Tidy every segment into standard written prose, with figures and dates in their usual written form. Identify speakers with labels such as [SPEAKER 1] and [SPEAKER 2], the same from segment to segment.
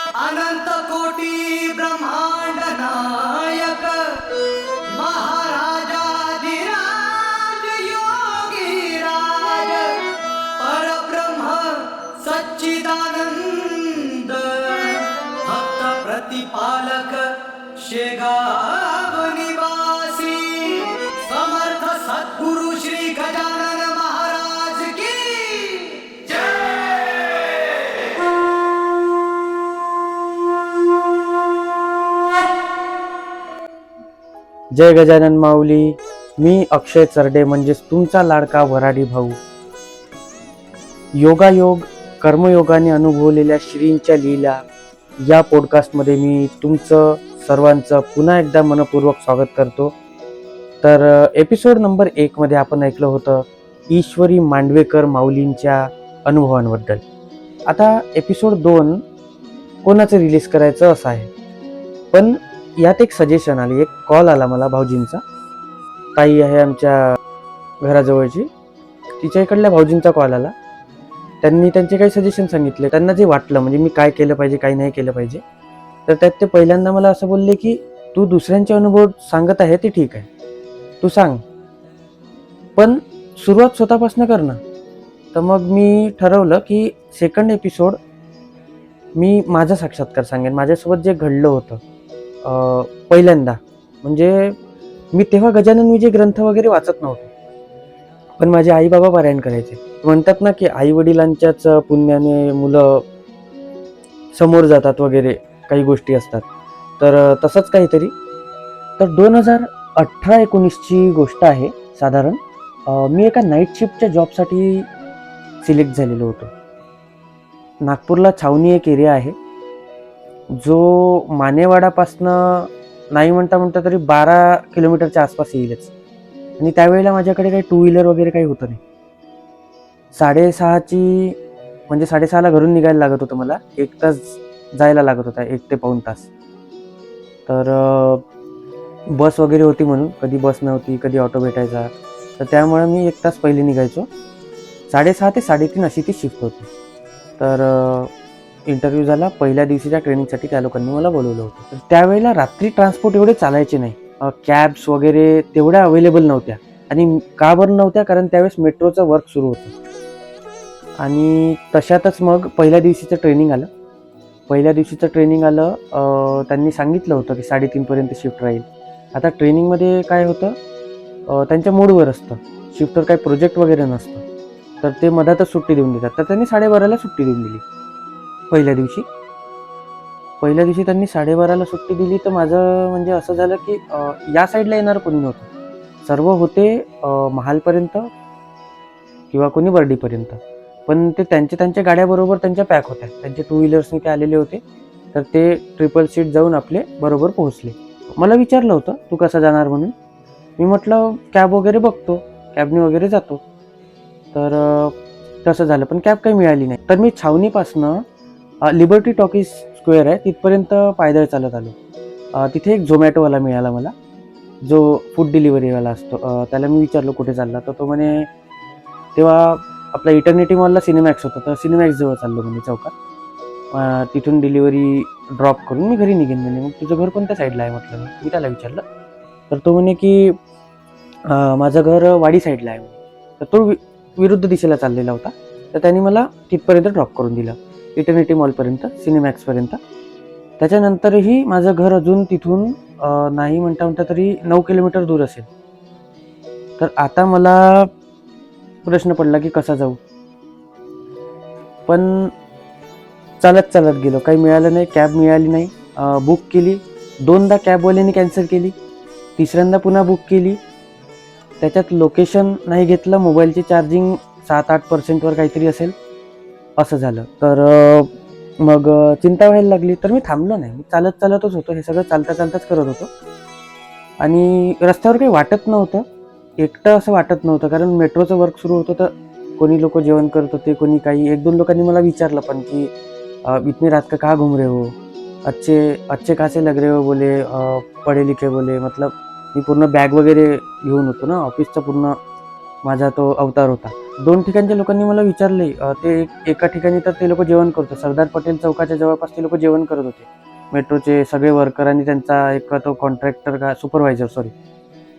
[SPEAKER 1] अनंत कोटी ब्रह्मांड नायक महाराजाधिराज योगी राज परब्रह्म सच्चिदानंद भक्त प्रतिपालक शेगाव निवासी समर्थ सद्गुरु श्री गजानन महाराज की
[SPEAKER 2] जय गजानन माऊली. मी अक्षय चरडे म्हणजेच तुमचा लाडका वराडी भाऊ. योगायोग कर्मयोगाने अनुभवलेल्या श्रींच्या लीला या पॉडकास्टमध्ये मी तुमचं सर्वांचं पुन्हा एकदा मनपूर्वक स्वागत करतो. तर एपिसोड नंबर 1 मध्ये आपण ऐकलं होतं ईश्वरी मांडवेकर माऊलींच्या अनुभवांबद्दल. आता एपिसोड 2 कोणाचं रिलीज करायचं असं आहे, पण यात एक सजेशन आली, एक कॉल आला मला भाऊजींचा. ताई आहे आमच्या घराजवळची, तिच्या इकडल्या भाऊजींचा कॉल आला. त्यांनी त्यांचे काही सजेशन सांगितले, त्यांना जे वाटलं म्हणजे मी काय केलं पाहिजे काय नाही केलं पाहिजे. तर त्यात ते पहिल्यांदा मला असं बोलले की तू दुसऱ्यांचे अनुभव सांगत आहे ते ठीक आहे, तू सांग, पण सुरुवात स्वतःपासून कर ना. तर मग मी ठरवलं की सेकंड एपिसोड मी माझा साक्षात्कार सांगेन, माझ्यासोबत जे घडलं होतं पहिल्यांदा. म्हणजे मी तेव्हा गजानन विजय ग्रंथ वगैरे वाचत नव्हतो, पण माझे आई बाबा पारायण करायचे. म्हणतात ना की आई वडिलांच्याच पुण्याने मुलं समोर जातात वगैरे काही गोष्टी असतात. तर तसंच काहीतरी. तर 2018-19ची गोष्ट आहे साधारण. मी एका नाईट शिफ्टच्या जॉबसाठी सिलेक्ट झालेलो होतो. नागपूरला छावणी एक एरिया आहे जो मानेवाडापासनं नाही म्हणता तरी 12 किलोमीटरच्या आसपास येईलच. आणि त्यावेळेला माझ्याकडे काही 2 व्हीलर वगैरे काही होतं नाही. 6:30ची म्हणजे 6:30ला घरून निघायला लागत होतं मला. 1 तास जायला लागत होता, 1 ते पाऊण तास. तर बस वगैरे होती म्हणून, कधी बस नव्हती कधी ऑटो भेटायचा, तर त्यामुळे मी 1 तास पहिले निघायचो. 6:30 ते 3:30 अशी ती शिफ्ट होती. तर इंटरव्ह्यू झाला. पहिल्या दिवशीच्या ट्रेनिंगसाठी त्या लोकांनी मला बोलवलं होतं. तर त्यावेळेला रात्री ट्रान्सपोर्ट एवढे चालायचे नाही, कॅब्स वगैरे तेवढ्या अवेलेबल नव्हत्या. आणि का बरं नव्हत्या, कारण त्यावेळेस मेट्रोचं वर्क सुरू होतं. आणि तशातच मग पहिल्या दिवशीचं ट्रेनिंग आलं. त्यांनी सांगितलं होतं की 3:30 पर्यंत शिफ्ट राहील. आता ट्रेनिंगमध्ये काय होतं, त्यांच्या मूडवर असतं, शिफ्टवर काही प्रोजेक्ट वगैरे नसतं, तर ते मधातच सुट्टी देऊन देतात. तर त्यांनी 12:30ला सुट्टी देऊन दिली. पहिल्या दिवशी त्यांनी 12:30ला सुट्टी दिली. तर माझं म्हणजे असं झालं की या साईडला येणार कोणी नव्हतं. सर्व होते महालपर्यंत किंवा कोणी बर्डीपर्यंत, पण ते त्यांच्या गाड्याबरोबर त्यांच्या पॅक होत्या, त्यांचे 2 व्हीलर्सनी ते आलेले होते. तर ते ट्रिपल सीट जाऊन आपले बरोबर पोहोचले. मला विचारलं होतं तू कसं जाणार म्हणून. मी म्हटलं कॅब वगैरे बघतो, कॅबने वगैरे जातो. तर तसं झालं, पण कॅब काही मिळाली नाही. तर मी छावणीपासनं लिबर्टी टॉकीज स्क्वेअर आहे तिथपर्यंत पायदळ चालत आलो. तिथे एक झोमॅटोवाला मिळाला मला, जो फूड डिलिव्हरीवाला असतो. त्याला मी विचारलं कुठे चालला, तर तो म्हणे तेव्हा आपला इटर्निटी मॉलला सिनेमॅक्स होता, तर सिनेमॅक्सजवळ चाललो म्हणजे चौकात. तिथून डिलिव्हरी ड्रॉप करून मी घरी निघेन म्हणे. मग तुझं घर कोणत्या साईडला आहे म्हटलं मी त्याला विचारलं. तर तो म्हणे की माझं घर वाडी साईडला आहे. तर तो विरुद्ध दिशेला चाललेला होता. तर त्यांनी मला तिथपर्यंत ड्रॉप करून दिलं, इटर्निटी मॉलपर्यंत, सिनेमॅक्सपर्यंत. त्याच्यानंतरही माझं घर अजून तिथून नाही म्हणता तरी 9 किलोमीटर दूर असेल. तर आता मला प्रश्न पडला की कसा जाऊ. पण चालत गेलो, काही मिळालं नाही, कॅब मिळाली नाही. बुक केली, 2दा कॅबवाल्याने कॅन्सल केली, 3ऱ्यांदा पुन्हा बुक केली. त्याच्यात लोकेशन नाही घेतलं, मोबाईलची चार्जिंग 7-8% काहीतरी असेल, असं झालं. तर मग चिंता व्हायला लागली. तर मी थांबलो नाही, मी चालतच होतो. हे सगळं चालताच करत होतो. आणि रस्त्यावर काही वाटत नव्हतं, एकटं असं वाटत नव्हतं, कारण मेट्रोचं वर्क सुरू होतं. तर कोणी लोक जेवण करत होते, कोणी काही. 1-2 लोकांनी मला विचारलं पण की इतनी रात का कहाँ घूम रहे हो, अच्छे खासे लग रहे हो बोले, पढे लिखे बोले. मतलब मी पूर्ण बॅग वगैरे घेऊन होतो ना, ऑफिसचा पूर्ण माझा तो अवतार होता. 2 ठिकाणच्या लोकांनी मला विचारले, एका ठिकाणी तर ते लोक जेवण करत होते. सरदार पटेल चौकाच्या जवळपास ते लोक जेवण करत होते. मेट्रोचे सगळे वर्कर आणि त्यांचा एक तो कॉन्ट्रॅक्टर का सुपरवायझर सॉरी.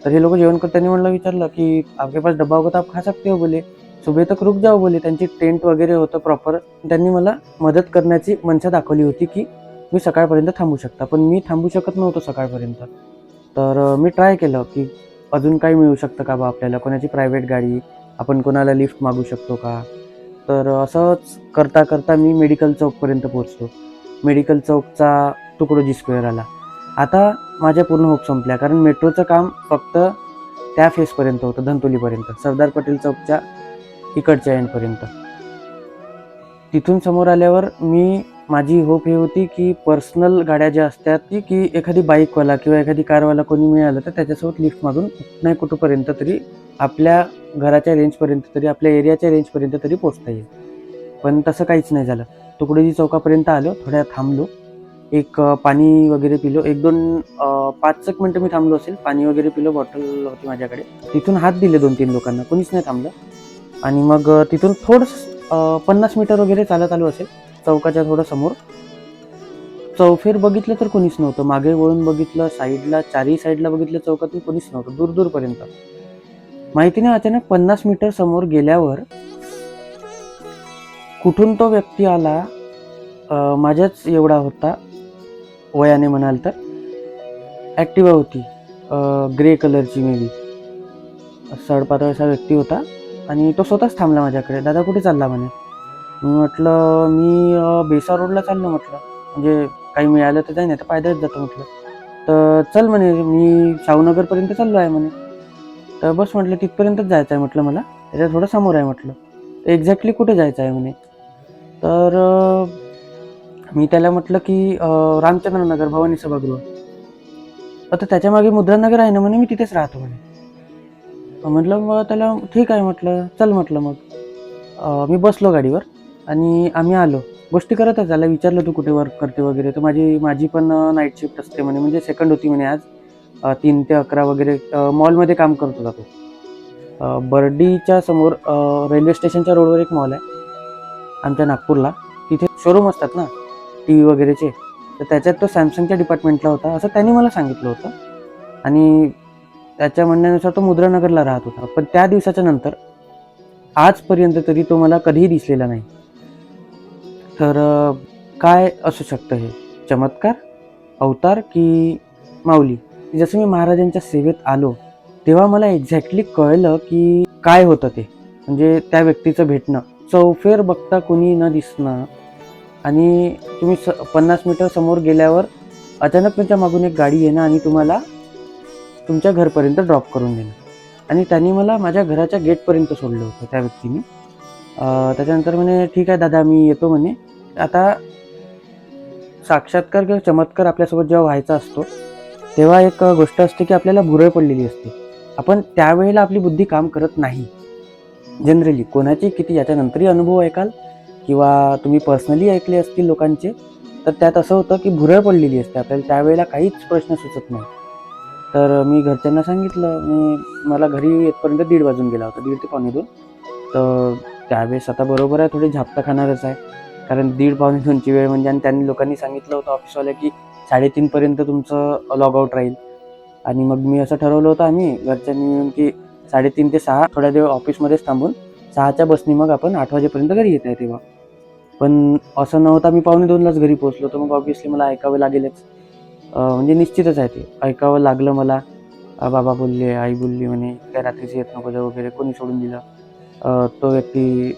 [SPEAKER 2] तर हे लोक जेवण करत त्यांनी मला विचारलं की आपके पास डब्बा होगा तो आप खा सकते हो बोले. सुबह तक रुक जाओ बोले. त्यांची टेंट वगैरे होतं प्रॉपर. त्यांनी मला मदत करण्याची मनसा दाखवली होती की मी सकाळपर्यंत थांबू शकता. पण मी थांबू शकत नव्हतो सकाळपर्यंत. तर मी ट्राय केलं की अजून काही मिळू शकतं का बा आपल्याला, कोणाची प्रायव्हेट गाडी, आपण कोणाला लिफ्ट मागू शकतो का. तर असंच करता करता मी मेडिकल चौकपर्यंत पोहोचलो. मेडिकल चौकचा तुकडोजी स्क्वेअर आला. आता माझ्या पूर्ण होप संपल्या, कारण मेट्रोचं काम फक्त त्या फेसपर्यंत होतं, धंतोलीपर्यंत, सरदार पटेल चौकच्या इकडच्या एंडपर्यंत. तिथून समोर आल्यावर माझी होप हे होती की पर्सनल गाड्या ज्या असतात ती की एखादी बाईकवाला किंवा एखादी कारवाला कोणी मिळालं तर त्याच्यासोबत लिफ्ट मागून नाही कुठंपर्यंत तरी आपल्या घराच्या रेंजपर्यंत तरी, आपल्या एरियाच्या रेंजपर्यंत तरी पोचता येईल. पण तसं काहीच नाही झालं. तुकडोजी चौकापर्यंत आलो, थोड्या थांबलो, एक पाणी वगैरे पिलो, 1-2 5 एक मिनटं मी थांबलो असेल, पाणी वगैरे पिलो, बॉटल होती माझ्याकडे. तिथून हात दिले 2-3 लोकांना, कोणीच नाही थांबलं. आणि मग तिथून थोडंसं 50 मीटर वगैरे चालत आलो असेल, चौकाच्या थोडं समोर. चौफेर बघितलं तर कोणीच नव्हतं. मागे वळून बघितलं, साईडला, चारही साईडला बघितलं, चौकातून कोणीच नव्हतं, दूरपर्यंत. माहिती नाही, अचानक 50 मीटर समोर गेल्यावर कुठून तो व्यक्ती आला, माझ्याच एवढा होता वयाने म्हणाल तर. ॲक्टिवा होती, ग्रे कलरची मे बी, सडपातळ असा व्यक्ती होता. आणि तो स्वतःच थांबला माझ्याकडे. दादा कुठे चालला म्हणे. मी म्हटलं मी बेसा रोडला चाललो म्हटलं, म्हणजे काही मिळालं तर नाही तर पायदळच जातो म्हटलं. तर चल म्हणे, मी शाहूनगरपर्यंत चाललो आहे म्हणे. तर बस म्हटलं, तिथपर्यंतच जायचं आहे म्हटलं मला, त्याच्या थोडं समोर आहे म्हटलं. तर एक्झॅक्टली कुठे जायचं आहे म्हणे. तर मी त्याला म्हटलं की रामचंद्र नगर, भवानी सभागृह. आता त्याच्या मागे मुद्रानगर आहे ना म्हणे, मी तिथेच राहतो म्हणे. म्हटलं मग त्याला ठीक आहे म्हटलं, चल म्हटलं. मग मी बसलो गाडीवर आणि आम्ही आलो. गोष्टी करतच त्याला विचारलं, तू कुठे वर्क करते वगैरे. तर माझी पण नाईट शिफ्ट असते म्हणे, म्हणजे सेकंड होती म्हणे आज. 3 ते 11 वगैरे मॉलमध्ये काम करत होता तो. बर्डीच्या समोर रेल्वे स्टेशनच्या रोडवर एक मॉल आहे आमच्या नागपूरला. तिथे शोरूम असतात ना टी व्ही वगैरेचे, तर त्याच्यात तो सॅमसंगच्या डिपार्टमेंटला होता असं त्यांनी मला सांगितलं होतं. आणि त्याच्या म्हणण्यानुसार तो मुद्रानगरला राहत होता. पण त्या दिवसाच्या नंतर आजपर्यंत तरी तो मला कधीही दिसलेला नाही. तर काय असू शकतं हे, चमत्कार, अवतार की माऊली. जसं मी महाराजांच्या सेवेत आलो तेव्हा मला एक्झॅक्टली कळलं की काय होतं ते, म्हणजे त्या व्यक्तीचं भेटणं. चौफेर बघता कुणी न दिसणं, आणि तुम्ही 50 मीटर समोर गेल्यावर अचानक तुमच्या मागून एक गाडी येणं आणि तुम्हाला तुमच्या घरपर्यंत ड्रॉप करून देणं. आणि त्यांनी मला माझ्या घराच्या गेटपर्यंत सोडलं होतं त्या व्यक्तीने. त्याच्यानंतर म्हणे ठीक आहे दादा, मी येतो म्हणे. आता साक्षात्कार किंवा चमत्कार आपल्यासोबत जेव्हा व्हायचा असतो तेव्हा एक गोष्ट असते की आपल्याला भुरळ पडलेली असते. आपण त्यावेळेला आपली बुद्धी काम करत नाही जनरली. कोणाची किती याच्यानंतरही अनुभव ऐकाल किंवा तुम्ही पर्सनली ऐकले असतील लोकांचे, तर त्यात असं होतं की भुरळ पडलेली असते आपल्याला, त्यावेळेला काहीच प्रश्न सुचत नाही. तर मी घरच्यांना सांगितलं, मला घरी येतपर्यंत 1:30 वाजून गेला होता, 1:30 ते 1:45. तर त्यावेळेस आता बरोबर आहे, थोडी झापता खाणारच आहे, कारण 1:30-1:45ची वेळ म्हणजे. आणि त्यांनी लोकांनी सांगितलं होतं ऑफिसवाल्या की 3:30 पर्यंत तुमचं लॉग आउट राहील. आणि मग मी असं ठरवलं होतं आम्ही घरच्यांनी मिळून की 3:30 ते 6 थोड्या वेळ ऑफिसमध्येच थांबून 6च्या बसनी मग आपण 8 वाजेपर्यंत घरी येत आहे तेव्हा. पण असं नव्हतं, मी 1:45लाच घरी पोहोचलो. तर मग ऑब्व्हियसली मला ऐकावं लागेलच, म्हणजे निश्चितच आहे ते ऐकावं लागलं मला. बाबा बोलले, आई बोलली म्हणे काय रात्रीच येत नको जाऊ वगैरे, कोणी सोडून दिलं. तो व्यक्ती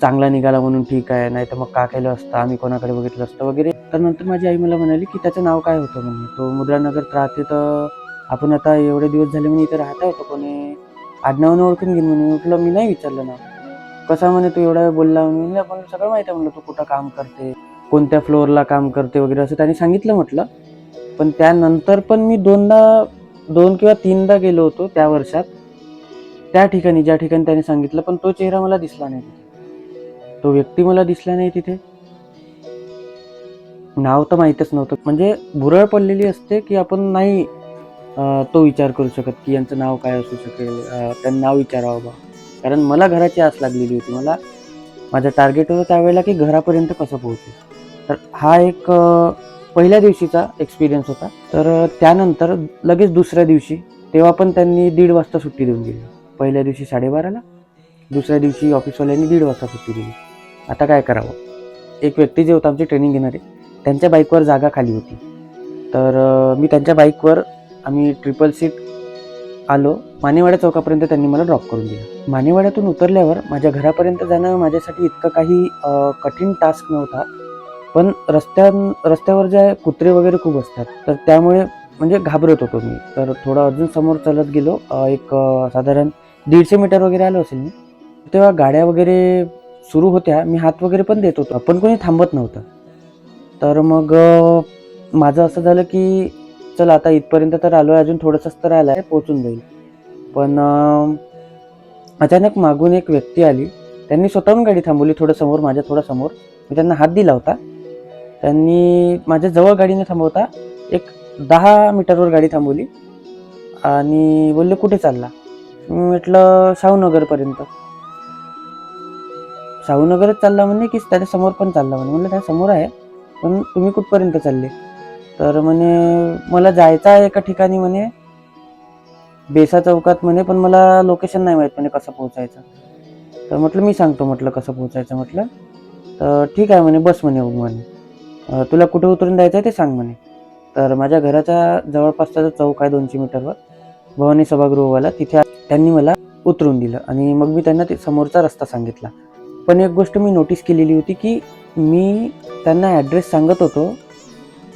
[SPEAKER 2] चांगला निघाला म्हणून ठीक आहे, नाही तर मग का केलं असतं, आम्ही कोणाकडे बघितलं असतं वगैरे. तर नंतर माझी आई मला म्हणाली की त्याचं नाव काय होतं म्हणे, तो मुद्रानगरात राहते, तर आपण आता एवढे दिवस झाले म्हणे इथं राहता होतं, कोणी आडनावाने ओळखून घेईन म्हणे. म्हटलं मी नाही विचारलं ना. कसा म्हणे तू एवढा वेळ बोलला म्हणे. आपण सगळं माहिती आहे म्हणलं, तू कुठं काम करते, कोणत्या फ्लोअरला काम करते वगैरे असं त्यांनी सांगितलं म्हटलं. पण त्यानंतर पण मी 2 किंवा 3दा गेलो होतो त्या वर्षात त्या ठिकाणी, ज्या ठिकाणी त्यांनी सांगितलं. पण तो चेहरा मला दिसला नाही तिथे, तो व्यक्ती मला दिसला नाही तिथे. नाव तर माहीतच नव्हतं, म्हणजे भुरळ पडलेली असते की आपण नाही तो विचार करू शकत की यांचं नाव काय असू शकेल, त्यांना नाव विचारावं बा. कारण मला घराची आस लागलेली होती. मला माझं टार्गेट होतं त्यावेळेला की घरापर्यंत कसं पोहोचू. तर हा एक पहिल्या दिवशीचा एक्सपिरियन्स होता. तर त्यानंतर लगेच दुसऱ्या दिवशी तेव्हा पण त्यांनी 1:30 वाजता सुट्टी देऊन दिली. पहिल्या दिवशी 12:30ला, दुसऱ्या दिवशी ऑफिसवाल्यांनी 1:30 वाजता सुट्टी दिली. आता काय करावं? एक व्यक्ती जे होता आमची ट्रेनिंग घेणारे, त्यांच्या बाईकवर जागा खाली होती. तर मी त्यांच्या बाईकवर आम्ही ट्रिपल सीट आलो. मानेवाडा चौकापर्यंत त्यांनी मला ड्रॉप करून दिलं. मानेवाड्यातून उतरल्यावर माझ्या घरापर्यंत जाणं माझ्यासाठी इतकं काही कठीण टास्क नव्हता. पण रस्त्यावर जे कुत्रे वगैरे खूप असतात, तर त्यामुळे म्हणजे घाबरत होतो मी. तर थोडं अजून समोर चालत गेलो. साधारण 150 मीटर वगैरे आलो असेल मी. तेव्हा गाड्या वगैरे सुरू होत्या. मी हात वगैरे पण देत होतो. पण कोणी थांबत नव्हतं. तर मग माझं असं झालं की चला आता इथपर्यंत तर आलोय, अजून थोडंसंच तर राहिलंय, पोहोचून जाईल. पण अचानक मागून एक व्यक्ती आली. त्यांनी स्वतःहून गाडी थांबवली थोडं समोर, माझ्या थोडं समोर. मी त्यांना हात दिला होता. त्यांनी माझ्या जवळ गाडी न थांबवता एक 10 मीटरवर गाडी थांबवली आणि बोलले, "कुठे चालला?" मी म्हटलं, "शाहूनगरपर्यंत." "शाहूनगरच चालला?" म्हणे, "की त्याच्या समोर पण चालला?" म्हणे. म्हणलं, "त्या समोर आहे, पण तुम्ही कुठपर्यंत चालले?" तर म्हणे, "मला जायचं आहे एका ठिकाणी म्हणे, बेसा चौकात म्हणे, पण मला लोकेशन नाही माहीत म्हणे कसं पोहोचायचं." तर म्हटलं, "मी सांगतो," म्हटलं, "कसं पोहोचायचं," म्हटलं. तर "ठीक आहे," म्हणे, "बस," म्हणे, म्हणे. "तुला कुठे उतरून द्यायचं आहे ते सांग," म्हणे. तर माझ्या घराच्या जवळपासचा जो चौक आहे 200 मीटरवर, भवानी सभागृहवाला, तिथे त्यांनी मला उतरून दिलं आणि मग मी त्यांना ते समोरचा रस्ता सांगितला. पण एक गोष्ट मी नोटीस केलेली होती, की मी त्यांना ॲड्रेस सांगत होतो.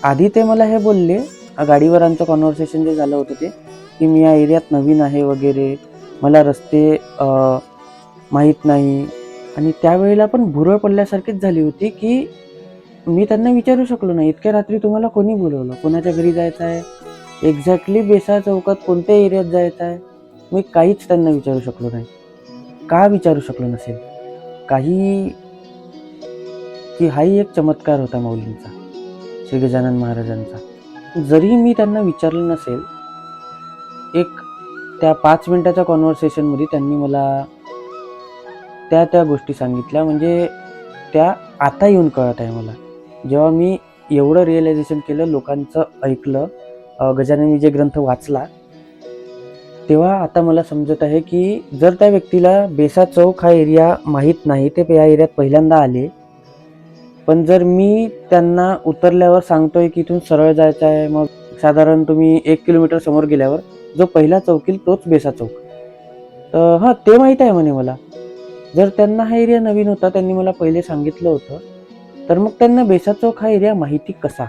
[SPEAKER 2] आधी ते मला हे बोलले, गाडीवर आमचं कन्व्हर्सेशन जे झालं होतं ते, की मी या एरियात नवीन आहे वगैरे, मला रस्ते माहीत नाही आणि त्यावेळेला पण भुरळ पडल्यासारखीच झाली होती, की मी त्यांना विचारू शकलो नाही, इतक्या रात्री तुम्हाला कोणी बोलवलं? कोणाच्या घरी जायचं आहे? एक्झॅक्टली बेसा चौकात कोणत्या एरियात जायचं आहे? मी काहीच त्यांना विचारू शकलो नाही. का विचारू शकलो नसेल? काही की हाही एक चमत्कार होता माऊलींचा, श्री गजानन महाराजांचा. जरी मी त्यांना विचारलं नसेल, एक त्या 5 मिनिटाच्या कॉन्व्हर्सेशनमध्ये त्यांनी मला त्या गोष्टी सांगितल्या. म्हणजे त्या आता येऊन कळत आहे मला. जेव्हा मी एवढं रिअलायझेशन केलं, लोकांचं ऐकलं, गजानन विजय ग्रंथ वाचला, तेव्हा आता मला समजत आहे, की जर त्या व्यक्तीला बेसा चौक हा एरिया माहीत नाही, ते या एरियात पहिल्यांदा आले. पण जर मी त्यांना उतरल्यावर सांगतोय, की इथून सरळ जायचं आहे, मग साधारण तुम्ही 1 किलोमीटर समोर गेल्यावर जो पहिला चौक येईल तोच बेसा चौक. तर हां, ते माहीत आहे म्हणे मला. जर त्यांना हा एरिया नवीन होता, त्यांनी मला पहिले सांगितलं होतं, तर मग त्यांना बेसा चौक हा एरिया माहिती कसा?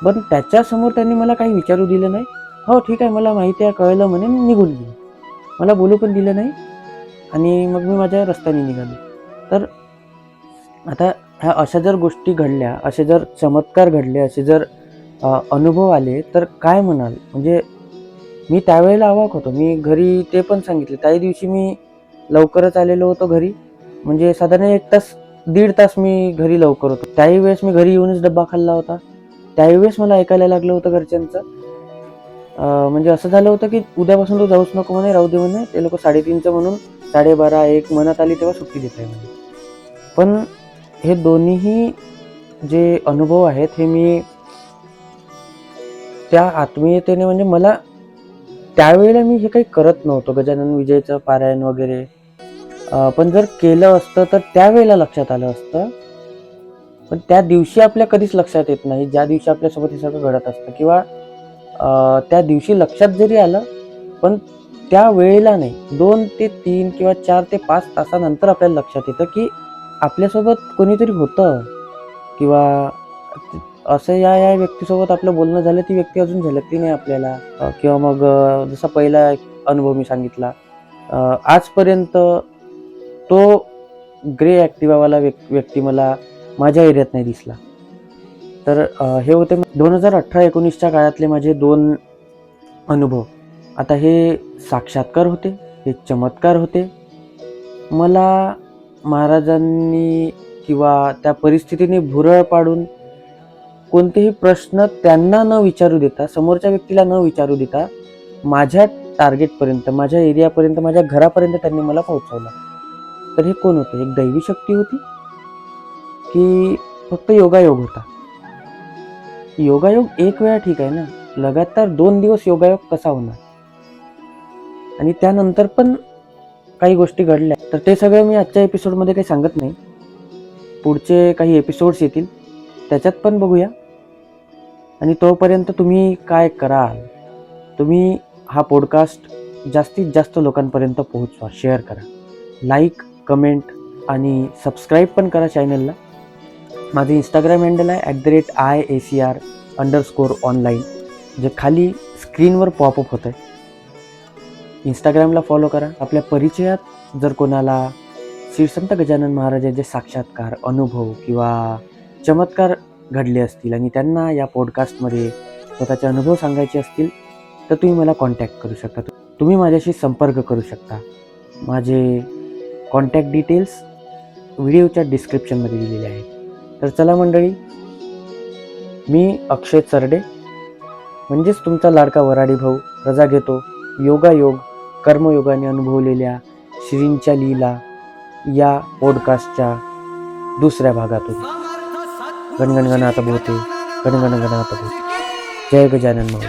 [SPEAKER 2] पण त्याच्यासमोर त्यांनी मला काही विचारू दिलं नाही. "हो, ठीक आहे, मला माहिती आहे, कळलं," म्हणे, निघून गेले. मला बोलू पण दिलं नाही आणि मग मी माझ्या रस्त्याने निघालो. तर आता ह्या अशा जर गोष्टी घडल्या, असे जर चमत्कार घडले, असे जर अनुभव आले, तर काय म्हणाल? म्हणजे मी त्यावेळेला अवाक होतो. मी घरी ते पण सांगितलं. त्याही दिवशी मी लवकरच आलेलो होतो घरी. म्हणजे साधारण 1 तास, 1.5 तास मी घरी लवकर होतो. त्याही वेळेस मी घरी येऊनच डब्बा खाल्ला होता. त्याही वेळेस मला ऐकायला लागलं होतं घरच्यांचं. म्हणजे असं झालं होतं, की उद्यापासून तू जाऊच नको म्हणे, राहू दे म्हणे. ते लोकं 3:30चं म्हणून 12:30, 1 म्हणत आली तेव्हा सुट्टी देत आहे म्हणे. पण हे दोन्हीही जे अनुभव आहेत, हे मी त्या आत्मीयतेने म्हणजे मला त्यावेळेला मी हे काही करत नव्हतो, गजानन विजयचं पारायण वगैरे. पण जर केलं असतं तर त्यावेळेला लक्षात आलं असतं. पण त्या दिवशी आपल्या कधीच लक्षात येत नाही, ज्या दिवशी आपल्यासोबत हे सगळं घडत असतं किंवा त्या दिवशी लक्षात जरी आलं, पण त्या वेळेला नाही. 2 ते 3 किंवा 4 ते 5 तासानंतर आपल्याला लक्षात येतं, की आपल्यासोबत कोणीतरी होतं किंवा असं या व्यक्तीसोबत आपलं बोलणं झालं, ती व्यक्ती अजून झलकली नाही आपल्याला. किंवा मग जसा पहिला एक अनुभव मी सांगितला. आजपर्यंत तो ग्रे ॲक्टिवावाला व्यक्ती मला माझ्या एरियात नाही दिसला. तर हे होते 2018-19च्या काळातले माझे 2 अनुभव. आता हे साक्षात्कार होते, हे चमत्कार होते. मला महाराजांनी किंवा त्या परिस्थितीने भुरळ पाडून कोणतेही प्रश्न त्यांना न विचारू देता, समोरच्या व्यक्तीला न विचारू देता, माझ्या टार्गेटपर्यंत, माझ्या एरियापर्यंत, माझ्या घरापर्यंत त्यांनी मला पोहोचवलं. तर हे कोण होतं? एक दैवी शक्ती होती की फक्त योगायोग होता? योगायोग एक वेळा ठीक आहे ना, लगातार 2 दिवस योगायोग कसा होणार? आणि त्यानंतर पण काही गोष्टी घडल्या. तर ते सगळं मी आजच्या एपिसोडमध्ये काही सांगत नाही. पुढचे काही एपिसोड्स येतील, त्याच्यात पण बघूया. आणि तोपर्यंत तुम्ही काय कराल? तुम्ही हा पॉडकास्ट जास्तीत जास्त लोकांपर्यंत पोहोचवा, शेअर करा, लाईक, कमेंट आणि सबस्क्राईब पण करा चॅनलला. माझं इंस्टाग्राम हँडल आहे @IACR_online, जे खाली स्क्रीनवर पॉपअप होतं आहे. इंस्टाग्रामला फॉलो करा. आपल्या परिचयात जर कोणाला श्री संत गजानन महाराजांचे साक्षात्कार, अनुभव किंवा चमत्कार घडले असतील आणि त्यांना या पॉडकास्टमध्ये स्वतःचे अनुभव सांगायचे असतील, तर तुम्ही मला कॉन्टॅक्ट करू शकता. तुम्ही माझ्याशी संपर्क करू शकता. माझे कॉन्टॅक्ट डिटेल्स व्हिडिओच्या डिस्क्रिप्शनमध्ये दिलेले आहेत. तर चला मंडळी, मी अक्षय चरडे, म्हणजेच तुमचा लाडका वराडी भाऊ, रजा घेतो योगायोग, कर्मयोगाने अनुभवलेल्या श्रींच्या लीला या पॉडकास्टच्या दुसऱ्या भागातून. गणगणगणात बोलते, गणगणगणात बोलते. जय गजानन माऊली.